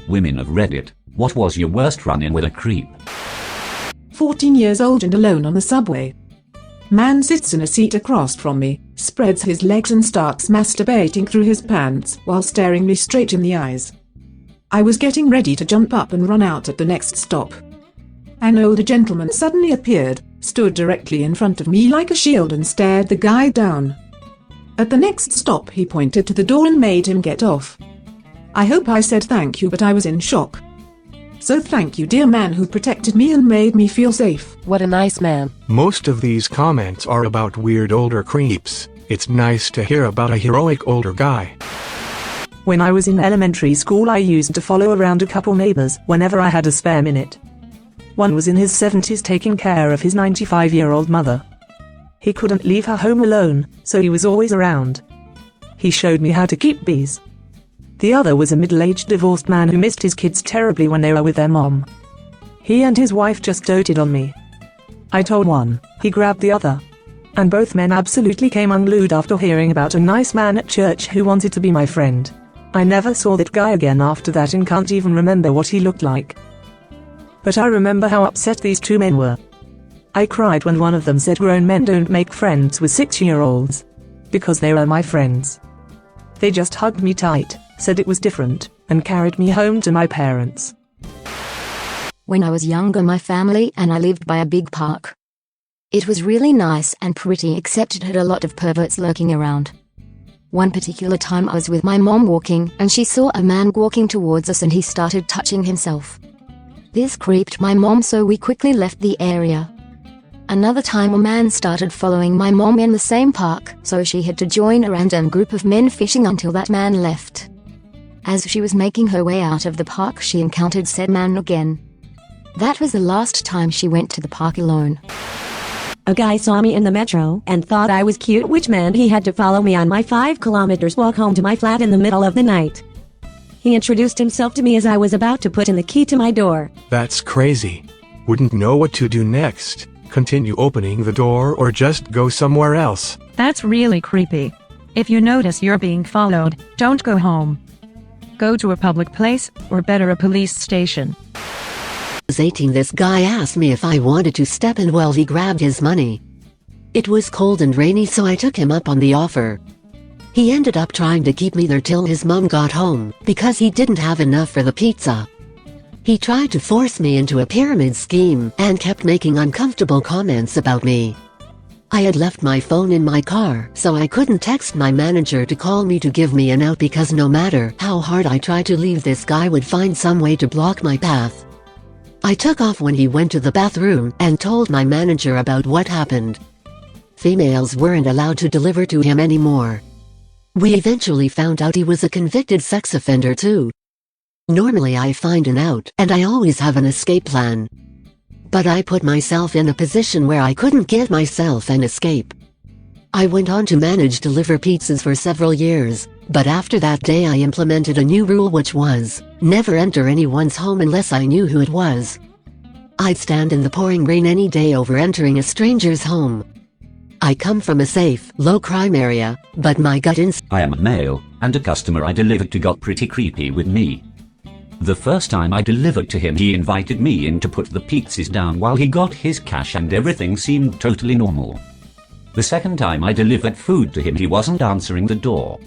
Women of Reddit, what was your worst run-in with a creep? 14 years old and alone on the subway. Man sits in a seat across from me, spreads his legs and starts masturbating through his pants while staring me straight in the eyes. I was getting ready to jump up and run out at the next stop. An older gentleman suddenly appeared, stood directly in front of me like a shield and stared the guy down. At the next stop he pointed to the door and made him get off. I hope I said thank you, but I was in shock. So thank you, dear man who protected me and made me feel safe. What a nice man. Most of these comments are about weird older creeps. It's nice to hear about a heroic older guy. When I was in elementary school, I used to follow around a couple neighbors whenever I had a spare minute. One was in his 70s taking care of his 95-year-old mother. He couldn't leave her home alone, so he was always around. He showed me how to keep bees. The other was a middle-aged divorced man who missed his kids terribly when they were with their mom. He and his wife just doted on me. I told one, he grabbed the other. And both men absolutely came unglued after hearing about a nice man at church who wanted to be my friend. I never saw that guy again after that and can't even remember what he looked like. But I remember how upset these two men were. I cried when one of them said grown men don't make friends with 6-year-olds. Because they were my friends. They just hugged me tight, said it was different, and carried me home to my parents. When I was younger, my family and I lived by a big park. It was really nice and pretty, except it had a lot of perverts lurking around. One particular time I was with my mom walking and she saw a man walking towards us and he started touching himself. This creeped my mom, so we quickly left the area. Another time a man started following my mom in the same park, so she had to join a random group of men fishing until that man left. As she was making her way out of the park, she encountered said man again. That was the last time she went to the park alone. A guy saw me in the metro and thought I was cute, which meant he had to follow me on my 5 kilometers walk home to my flat in the middle of the night. He introduced himself to me as I was about to put in the key to my door. That's crazy. Wouldn't know what to do next. Continue opening the door or just go somewhere else. That's really creepy. If you notice you're being followed, don't go home. Go to a public place, or better a police station. I was 18. This guy asked me if I wanted to step in while he grabbed his money. It was cold and rainy, so I took him up on the offer. He ended up trying to keep me there till his mom got home, because he didn't have enough for the pizza. He tried to force me into a pyramid scheme and kept making uncomfortable comments about me. I had left my phone in my car, so I couldn't text my manager to call me to give me an out, because no matter how hard I tried to leave, this guy would find some way to block my path. I took off when he went to the bathroom and told my manager about what happened. Females weren't allowed to deliver to him anymore. We eventually found out he was a convicted sex offender too. Normally I find an out and I always have an escape plan. But I put myself in a position where I couldn't give myself an escape. I went on to manage deliver pizzas for several years, but after that day I implemented a new rule, which was, never enter anyone's home unless I knew who it was. I'd stand in the pouring rain any day over entering a stranger's home. I come from a safe, low-crime area, but my gut instinct— I am a male, and a customer I delivered to got pretty creepy with me. The first time I delivered to him, he invited me in to put the pizzas down while he got his cash, and everything seemed totally normal. The second time I delivered food to him, he wasn't answering the door.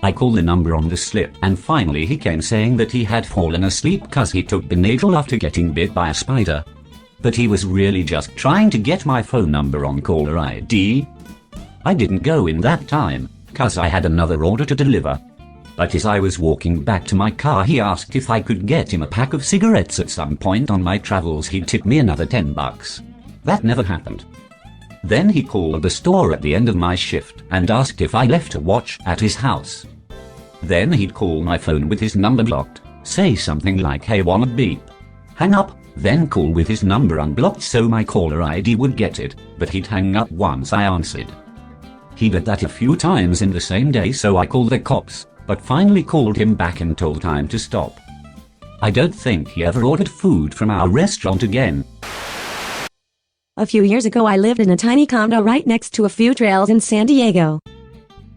I called the number on the slip, and finally he came saying that he had fallen asleep cause he took Benadryl after getting bit by a spider. But he was really just trying to get my phone number on caller ID. I didn't go in that time, cause I had another order to deliver. But as I was walking back to my car, he asked if I could get him a pack of cigarettes at some point on my travels. He'd tip me another $10. That never happened. Then he called the store at the end of my shift and asked if I left a watch at his house. Then he'd call my phone with his number blocked, say something like, "Hey, wanna beep?" Hang up, then call with his number unblocked so my caller ID would get it, but he'd hang up once I answered. He did that a few times in the same day, so I called the cops, but finally called him back and told him to stop. I don't think he ever ordered food from our restaurant again. A few years ago, I lived in a tiny condo right next to a few trails in San Diego.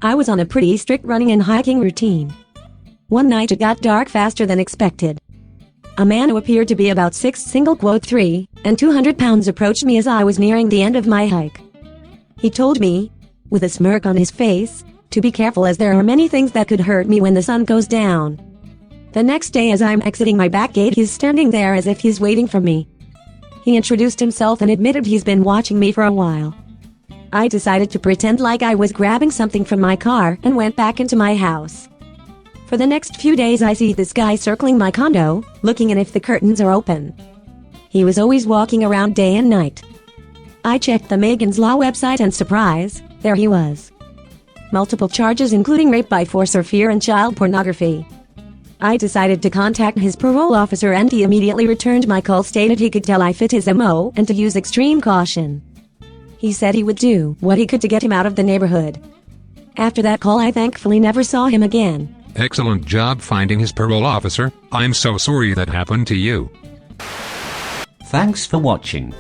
I was on a pretty strict running and hiking routine. One night it got dark faster than expected. A man who appeared to be about 6'3" and 200 pounds approached me as I was nearing the end of my hike. He told me, with a smirk on his face, to be careful as there are many things that could hurt me when the sun goes down. The next day as I'm exiting my back gate, he's standing there as if he's waiting for me. He introduced himself and admitted he's been watching me for a while. I decided to pretend like I was grabbing something from my car and went back into my house. For the next few days I see this guy circling my condo, looking at if the curtains are open. He was always walking around day and night. I checked the Megan's Law website and surprise, there he was. Multiple charges including rape by force or fear and child pornography. I decided to contact his parole officer and he immediately returned my call, stated he could tell I fit his MO and to use extreme caution. He said he would do what he could to get him out of the neighborhood. After that call I thankfully never saw him again. Excellent job finding his parole officer. I'm so sorry that happened to you. Thanks for watching.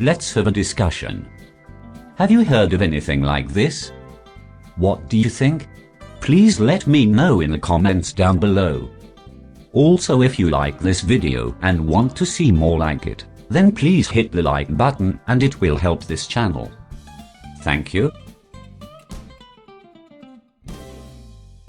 Let's have a discussion. Have you heard of anything like this? What do you think? Please let me know in the comments down below. Also, if you like this video and want to see more like it, then please hit the like button and it will help this channel. Thank you.